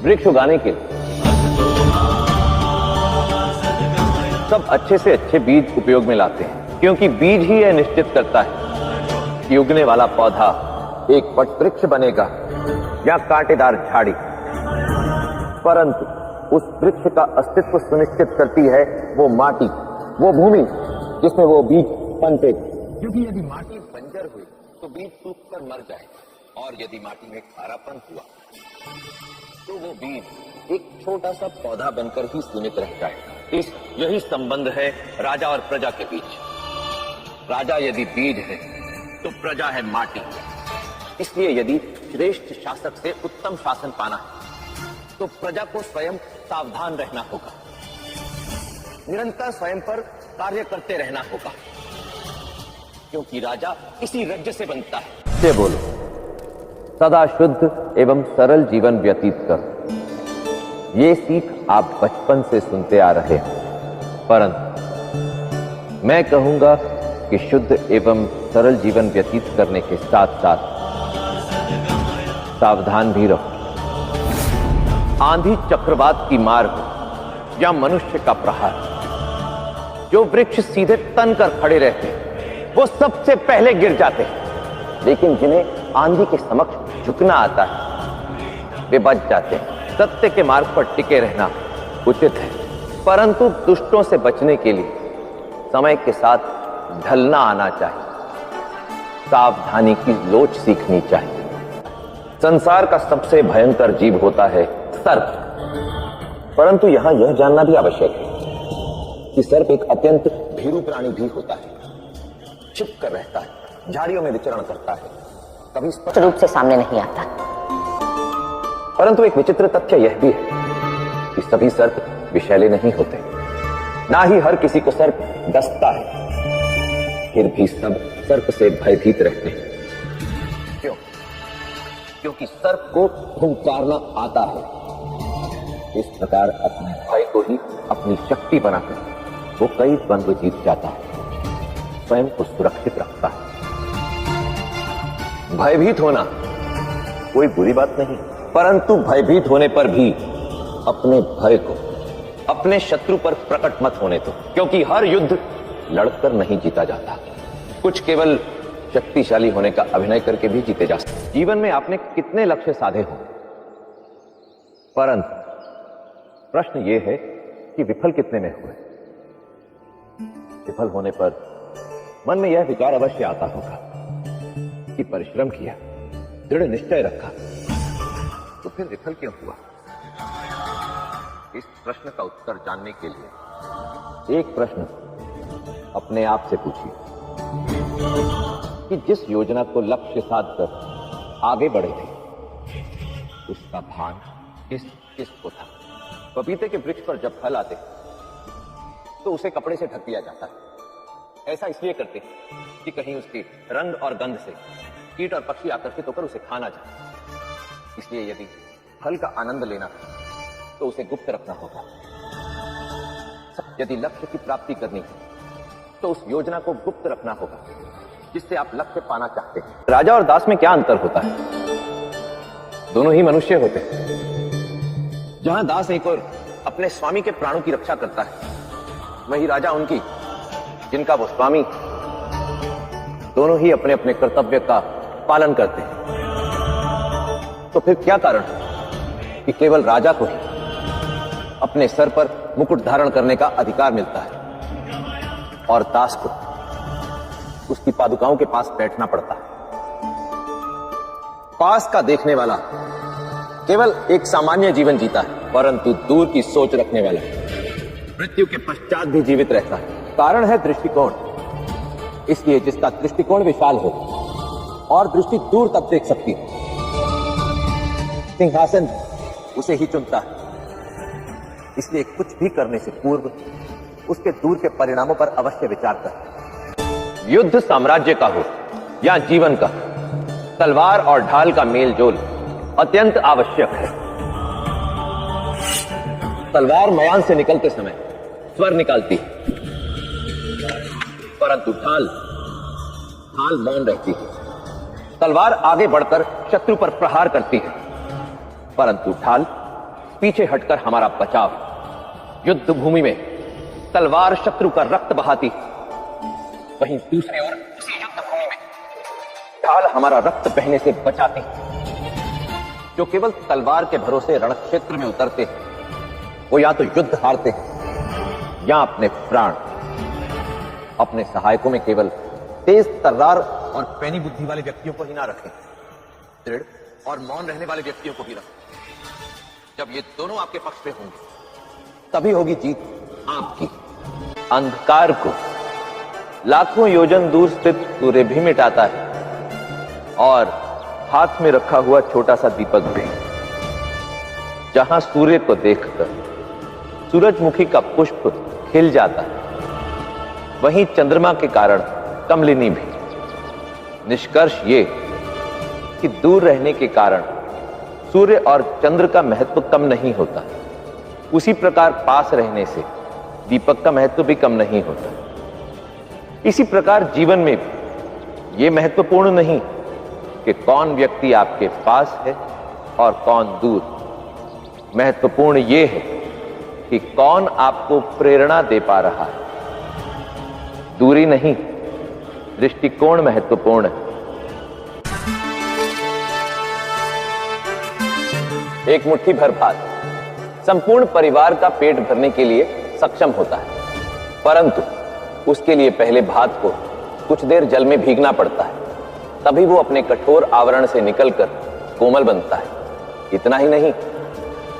वृक्ष उगाने के लिए सब अच्छे से अच्छे बीज उपयोग में लाते हैं, क्योंकि बीज ही यह निश्चित करता है कि उगने वाला पौधा एक वट वृक्ष बनेगा या कांटेदार झाड़ी। परंतु उस वृक्ष का अस्तित्व सुनिश्चित करती है वो माटी, वो भूमि जिसमें वो बीज पनपे। क्योंकि यदि माटी बंजर हुई तो बीज सूखकर मर जाए, और यदि माटी में खारापन हुआ तो वो बीज एक छोटा सा पौधा बनकर ही सीमित रह जाएगा। यही संबंध है राजा और प्रजा के बीच। राजा यदि बीज है तो प्रजा है माटी। इसलिए यदि श्रेष्ठ शासक से उत्तम शासन पाना है तो प्रजा को स्वयं सावधान रहना होगा, निरंतर स्वयं पर कार्य करते रहना होगा, क्योंकि राजा इसी रज्जु से बनता है। से बोलो, सदा शुद्ध एवं सरल जीवन व्यतीत करो। ये सीख आप बचपन से सुनते आ रहे हैं, परंतु मैं कहूंगा कि शुद्ध एवं सरल जीवन व्यतीत करने के साथ साथ सावधान भी रहो। आंधी चक्रवात की मार हो या मनुष्य का प्रहार, जो वृक्ष सीधे तन कर खड़े रहते हैं वो सबसे पहले गिर जाते हैं, लेकिन जिन्हें आंधी के समक्ष झुकना आता है वे बच जाते हैं। सत्य के मार्ग पर टिके रहना उचित है, परंतु दुष्टों से बचने के लिए समय के साथ ढलना आना चाहिए, सावधानी की लोच सीखनी चाहिए। संसार का सबसे भयंकर जीव होता है सर्प, परंतु यहां यह जानना भी आवश्यक है कि सर्प एक अत्यंत भीरू प्राणी भी होता है। छिप कर रहता है, झाड़ियों में विचरण करता है, कभी स्पष्ट रूप से सामने नहीं आता। परंतु एक विचित्र तथ्य यह भी है कि सभी सर्प विषैले नहीं होते, ना ही हर किसी को सर्प डसता है। फिर भी सब सर्प से भयभीत रहते हैं। क्यों? क्योंकि सर्प को हुंकारना आता है। इस प्रकार अपने भय को ही अपनी शक्ति बनाकर वो कई द्वंद्व जीत जाता है, स्वयं को सुरक्षित रखता है। भयभीत होना कोई बुरी बात नहीं, परंतु भयभीत होने पर भी अपने भय को अपने शत्रु पर प्रकट मत होने दो, क्योंकि हर युद्ध लड़कर नहीं जीता जाता, कुछ केवल शक्तिशाली होने का अभिनय करके भी जीते जा सकते। जीवन में आपने कितने लक्ष्य साधे हों, परंतु प्रश्न यह है कि विफल कितने में हुए। विफल होने पर मन में यह विचार अवश्य आता होगा कि परिश्रम किया, दृढ़ निश्चय रखा, तो फिर विफल क्यों हुआ। इस प्रश्न का उत्तर जानने के लिए एक प्रश्न अपने आप से पूछिए कि जिस योजना को लक्ष्य साध कर आगे बढ़े थे उसका भान किस को था। पपीते के वृक्ष पर जब फल आते तो उसे कपड़े से ढक दिया जाता है। ऐसा इसलिए करते कि कहीं उसके रंग और गंध से कीट और पक्षी आकर्षित होकर उसे खा ना जाए। इसलिए यदि फल का आनंद लेना तो उसे गुप्त रखना होगा। यदि लक्ष्य की प्राप्ति करनी है तो उस योजना को गुप्त रखना होगा जिससे आप लक्ष्य पाना चाहते हैं। राजा और दास में क्या अंतर होता है? दोनों ही मनुष्य होते हैं। जहां दास एक और अपने स्वामी के प्राणों की रक्षा करता है, वही राजा उनकी जिनका वो स्वामी दोनों ही अपने अपने कर्तव्य का पालन करते हैं। तो फिर क्या कारण है कि केवल राजा को ही अपने सर पर मुकुट धारण करने का अधिकार मिलता है और दास को उसकी पादुकाओं के पास बैठना पड़ता है। पास का देखने वाला केवल एक सामान्य जीवन जीता है, परंतु दूर की सोच रखने वाला मृत्यु के पश्चात भी जीवित रहता है। कारण है दृष्टिकोण। इसलिए जिसका दृष्टिकोण विशाल हो और दृष्टि दूर तक देख सकती है, सिंहासन उसे ही चुनता है। इसलिए कुछ भी करने से पूर्व उसके दूर के परिणामों पर अवश्य विचार कर। युद्ध साम्राज्य का हो या जीवन का, तलवार और ढाल का मेल जोल अत्यंत आवश्यक है। तलवार मयान से निकलते समय स्वर निकालती है, परंतु ढाल मौन रहती है। तलवार आगे बढ़कर शत्रु पर प्रहार करती है, परंतु ढाल पीछे हटकर हमारा बचाव, युद्ध भूमि में तलवार शत्रु का रक्त बहाती, वहीं दूसरी ओर उसी युद्ध भूमि में ढाल हमारा रक्त बहने से बचाती। जो केवल तलवार के भरोसे रणक्षेत्र में उतरते हैं वो या तो युद्ध हारते हैं या अपने प्राण, अपने सहायकों में केवल तेज तर्रार और पैनी बुद्धि वाले व्यक्तियों को ही ना रखें, दृढ़ और मौन रहने वाले व्यक्तियों को भी रखें। जब ये दोनों आपके पक्ष में होंगे तभी होगी जीत आपकी। अंधकार को लाखों योजन दूर स्थित सूर्य भी मिटाता है और हाथ में रखा हुआ छोटा सा दीपक भी। जहां सूर्य को देखकर सूरजमुखी का पुष्प खिल जाता है, वहीं चंद्रमा के कारण कमलिनी भी। निष्कर्ष ये कि दूर रहने के कारण सूर्य और चंद्र का महत्व कम नहीं होता, उसी प्रकार पास रहने से दीपक का महत्व भी कम नहीं होता। इसी प्रकार जीवन में भी यह महत्वपूर्ण नहीं कि कौन व्यक्ति आपके पास है और कौन दूर। महत्वपूर्ण यह है कि कौन आपको प्रेरणा दे पा रहा है। दूरी नहीं, दृष्टिकोण महत्वपूर्ण है। एक मुट्ठी भर भात संपूर्ण परिवार का पेट भरने के लिए सक्षम होता है, परंतु उसके लिए पहले भात को कुछ देर जल में भीगना पड़ता है, तभी वो अपने कठोर आवरण से निकलकर कोमल बनता है। इतना ही नहीं,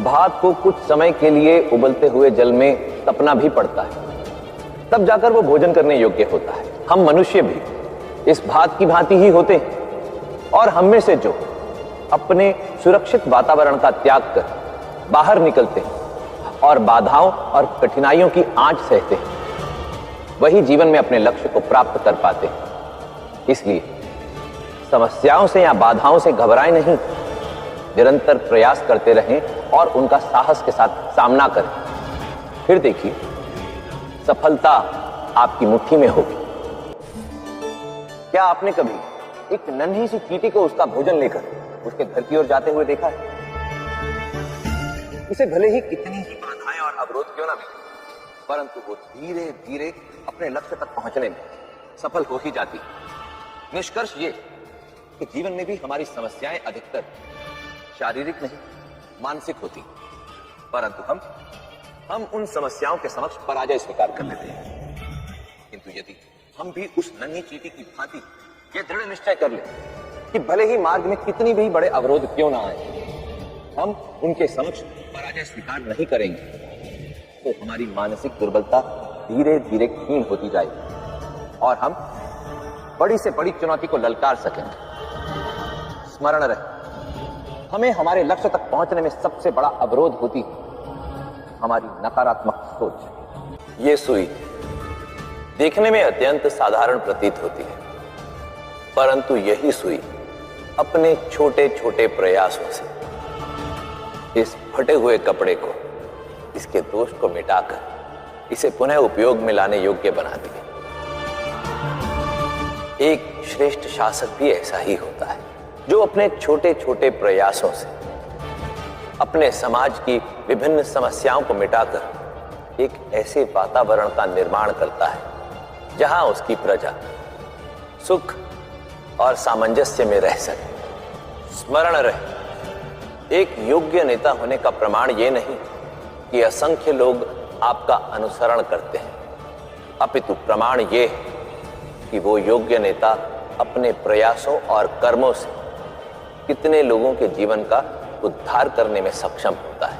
भात को कुछ समय के लिए उबलते हुए जल में तपना भी पड़ता है, तब जाकर वो भोजन करने योग्य होता है। हम मनुष्य भी इस भात की भांति ही होते हैं, और हम में से जो अपने सुरक्षित वातावरण का त्याग कर बाहर निकलते हैं और बाधाओं और कठिनाइयों की आंच सहते हैं, वही जीवन में अपने लक्ष्य को प्राप्त कर पाते हैं। इसलिए समस्याओं से या बाधाओं से घबराएं नहीं, निरंतर प्रयास करते रहें और उनका साहस के साथ सामना करें। फिर देखिए, सफलता आपकी मुट्ठी में होगी। क्या आपने कभी एक नन्ही सी चींटी को उसका भोजन लेकर उसके घर की ओर जाते हुए देखा है? उसे भले ही कितनी ही बाधाएं और अवरोध क्यों ना मिले, परंतु वो धीरे धीरे अपने लक्ष्य तक पहुंचने में सफल हो ही जाती। निष्कर्ष ये कि जीवन में भी हमारी समस्याएं अधिकतर शारीरिक नहीं, मानसिक होती, परंतु हम उन समस्याओं के समक्ष पराजय स्वीकार कर लेते हैं। किंतु यदि हम भी उस नन्ही चींटी की भांति ये दृढ़ निश्चय कर ले कि भले ही मार्ग में कितनी भी बड़े अवरोध क्यों ना आए, हम उनके समक्ष पराजय स्वीकार नहीं करेंगे, तो हमारी मानसिक दुर्बलता धीरे धीरे क्षीण होती जाएगी और हम बड़ी से बड़ी चुनौती को ललकार सकेंगे। स्मरण रहे, हमें हमारे लक्ष्य तक पहुंचने में सबसे बड़ा अवरोध होती है हमारी नकारात्मक सोच। ये सुई देखने में अत्यंत साधारण प्रतीत होती है, परंतु यही सुई अपने छोटे छोटे प्रयासों से इस फटे हुए कपड़े को, इसके दोष को मिटाकर इसे पुनः उपयोग में लाने योग्य बनाती है। एक श्रेष्ठ शासक भी ऐसा ही होता है, जो अपने छोटे छोटे प्रयासों से अपने समाज की विभिन्न समस्याओं को मिटाकर एक ऐसे वातावरण का निर्माण करता है जहां उसकी प्रजा सुख और सामंजस्य में रह सके। स्मरण रहे, एक योग्य नेता होने का प्रमाण यह नहीं कि असंख्य लोग आपका अनुसरण करते हैं, अपितु प्रमाण यह है कि वो योग्य नेता अपने प्रयासों और कर्मों से कितने लोगों के जीवन का उद्धार करने में सक्षम होता है।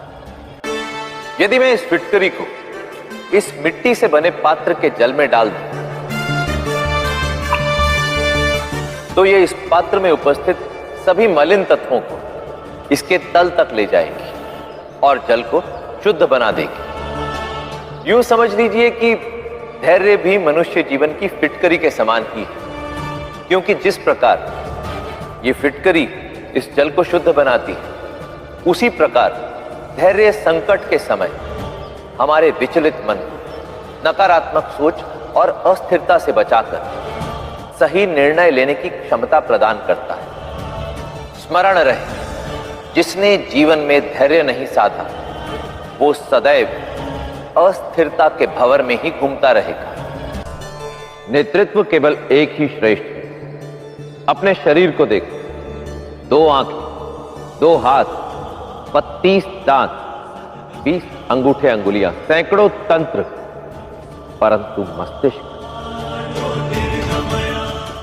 यदि मैं इस फिटकरी को इस मिट्टी से बने पात्र के जल में डाल दूं, तो ये इस पात्र में उपस्थित सभी मलिन तत्वों को इसके तल तक ले जाएंगी और जल को शुद्ध बना देगी। यूं समझ लीजिए कि धैर्य भी मनुष्य जीवन की फिटकरी के समान ही है, क्योंकि जिस प्रकार ये फिटकरी इस जल को शुद्ध बनाती है, उसी प्रकार धैर्य संकट के समय हमारे विचलित मन, नकारात्मक सोच और अस्थिरता से बचाकर सही निर्णय लेने की क्षमता प्रदान करता है। स्मरण रहे, जिसने जीवन में धैर्य नहीं साधा वो सदैव अस्थिरता के भंवर में ही घूमता रहेगा। नेतृत्व केवल एक ही श्रेष्ठ है। अपने शरीर को देख, 2 आंखें, 2 हाथ, 32 दांत, 20 अंगूठे अंगुलियां, सैकड़ों तंत्र, परंतु मस्तिष्क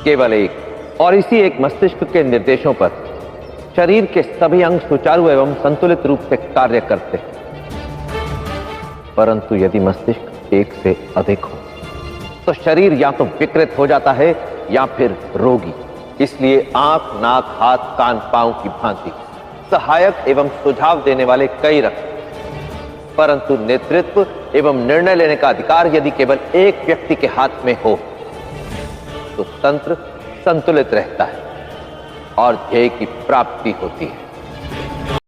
केवल एक। और इसी एक मस्तिष्क के निर्देशों पर शरीर के सभी अंग सुचारू एवं संतुलित रूप से कार्य करते हैं। परंतु यदि मस्तिष्क एक से अधिक हो तो शरीर या तो विकृत हो जाता है या फिर रोगी। इसलिए आंख, नाक, हाथ, कान, पांव की भांति सहायक एवं सुझाव देने वाले कई रखते, परंतु नेतृत्व एवं निर्णय लेने का अधिकार यदि केवल एक व्यक्ति के हाथ में हो तो तंत्र संतुलित रहता है और ध्येय की प्राप्ति होती है।